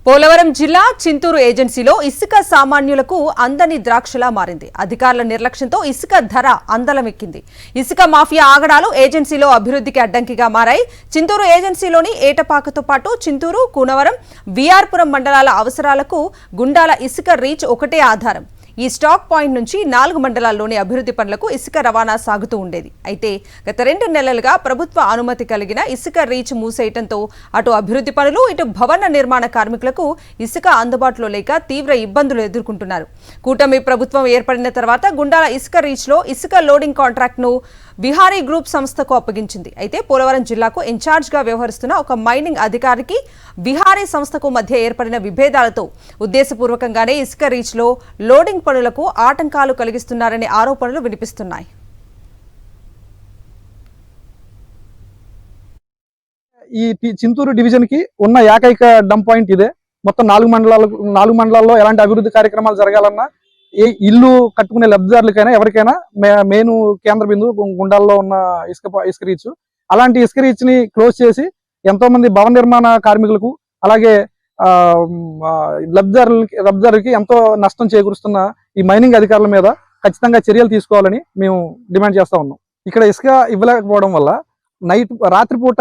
పోలవరం జిల్లా చింతూరు ఏజెన్సీలో ఇసుక సామాన్యులకు అందని ద్రాక్షలా మారింది. అధికారుల నిర్లక్ష్యంతో ఇసుక ధర అందలమెక్కింది. ఇసుక మాఫియా ఆగడాలు ఏజెన్సీలో అభివృద్ధికి అడ్డంకిగా మారాయి. చింతూరు ఏజెన్సీలోని ఏటపాకతో పాటు చింతూరు, కూనవరం, విఆర్పురం మండలాల అవసరాలకు గుండాల ఇసుక రీచ్ ఒకటే ఆధారం. ఈ స్టాక్ పాయింట్ నుంచి 4 మండలాల్లోని అభివృద్ధి పనులకు ఇసుక రవాణా సాగుతూ ఉండేది. అయితే గత 2 నెలలుగా ప్రభుత్వ అనుమతి కలిగిన ఇసుక రీచ్ మూసేయడంతో అటు అభివృద్ధి పనులు, ఇటు భవన నిర్మాణ కార్మికులకు ఇసుక అందుబాటులో లేక తీవ్ర ఇబ్బందులు ఎదుర్కొంటున్నారు. కూటమి ప్రభుత్వం ఏర్పడిన తర్వాత గుండాల ఇసుక రీచ్లో ఇసుక లోడింగ్ కాంట్రాక్ట్ను బిహారీ గ్రూప్ సంస్థకు అప్పగించింది. అయితే పోలవరం జిల్లాకు ఇన్ఛార్జ్గా వ్యవహరిస్తున్న ఒక మైనింగ్ అధికారికి బిహారీ సంస్థకు మధ్య ఏర్పడిన విభేదాలతో ఉద్దేశపూర్వకంగానే ఇసుక రీచ్లో లోడింగ్ పనులకు ఆటంకాలు కలిగిస్తున్నారనే ఆరోపణలు వినిపిస్తున్నాయి. ఈ చింతూరు డివిజన్ కి ఉన్న ఏకైక డంప్ పాయింట్ ఇదే. మొత్తం 4 మండలాల్లో ఎలాంటి అభివృద్ధి కార్యక్రమాలు జరగాలన్నా, ఏ ఇల్లు కట్టుకునే లబ్ధిదారులకైనా ఎవరికైనా మెయిన్ కేంద్ర బిందువు గుండాల్లో ఉన్న ఇసుక రీచ్. అలాంటి ఇసుక రీచ్ ని క్లోజ్ చేసి ఎంతో మంది భవన నిర్మాణ కార్మికులకు, అలాగే లబ్ధిదారులకి ఎంతో నష్టం చేకూరుస్తున్న ఈ మైనింగ్ అధికారుల మీద ఖచ్చితంగా చర్యలు తీసుకోవాలని మేము డిమాండ్ చేస్తా ఉన్నాం. ఇక్కడ ఇసుక ఇవ్వలేకపోవడం వల్ల రాత్రిపూట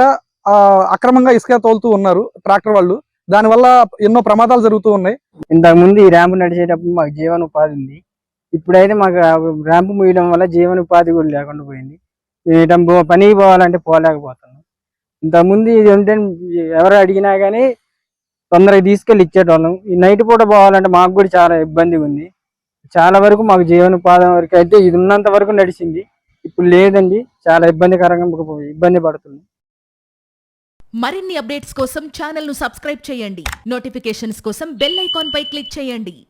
అక్రమంగా ఇసుక తోలుతూ ఉన్నారు ట్రాక్టర్ వాళ్ళు. దానివల్ల ఎన్నో ప్రమాదాలు జరుగుతూ ఉన్నాయి. ఇంతకు ముందు ఈ ర్యాంపు నడిచేటప్పుడు మాకు జీవనోపాధి ఉంది. ఇప్పుడైతే మాకు ర్యాంపు మూయడం వల్ల జీవనోపాధి కూడా లేకుండా పోయింది. పనికి పోవాలంటే పోలేకపోతున్నాం. ఇంతకుముందు ఇది ఉంటే ఎవరు అడిగినా కానీ తొందరగా తీసుకెళ్ళి ఇచ్చేటోళ్ళం. ఈ నైట్ పూట పోవాలంటే మాకు కూడా చాలా ఇబ్బందిగా ఉంది. చాలా వరకు మాకు జీవనోపాధి వరకు అయితే ఇది ఉన్నంత వరకు నడిచింది. ఇప్పుడు లేదండి, చాలా ఇబ్బంది పడుతుంది. మరిన్ని అప్డేట్స్ కోసం ఛానల్ ను సబ్స్క్రైబ్ చేయండి. నోటిఫికేషన్స్ కోసం బెల్ ఐకాన్ పై క్లిక్ చేయండి.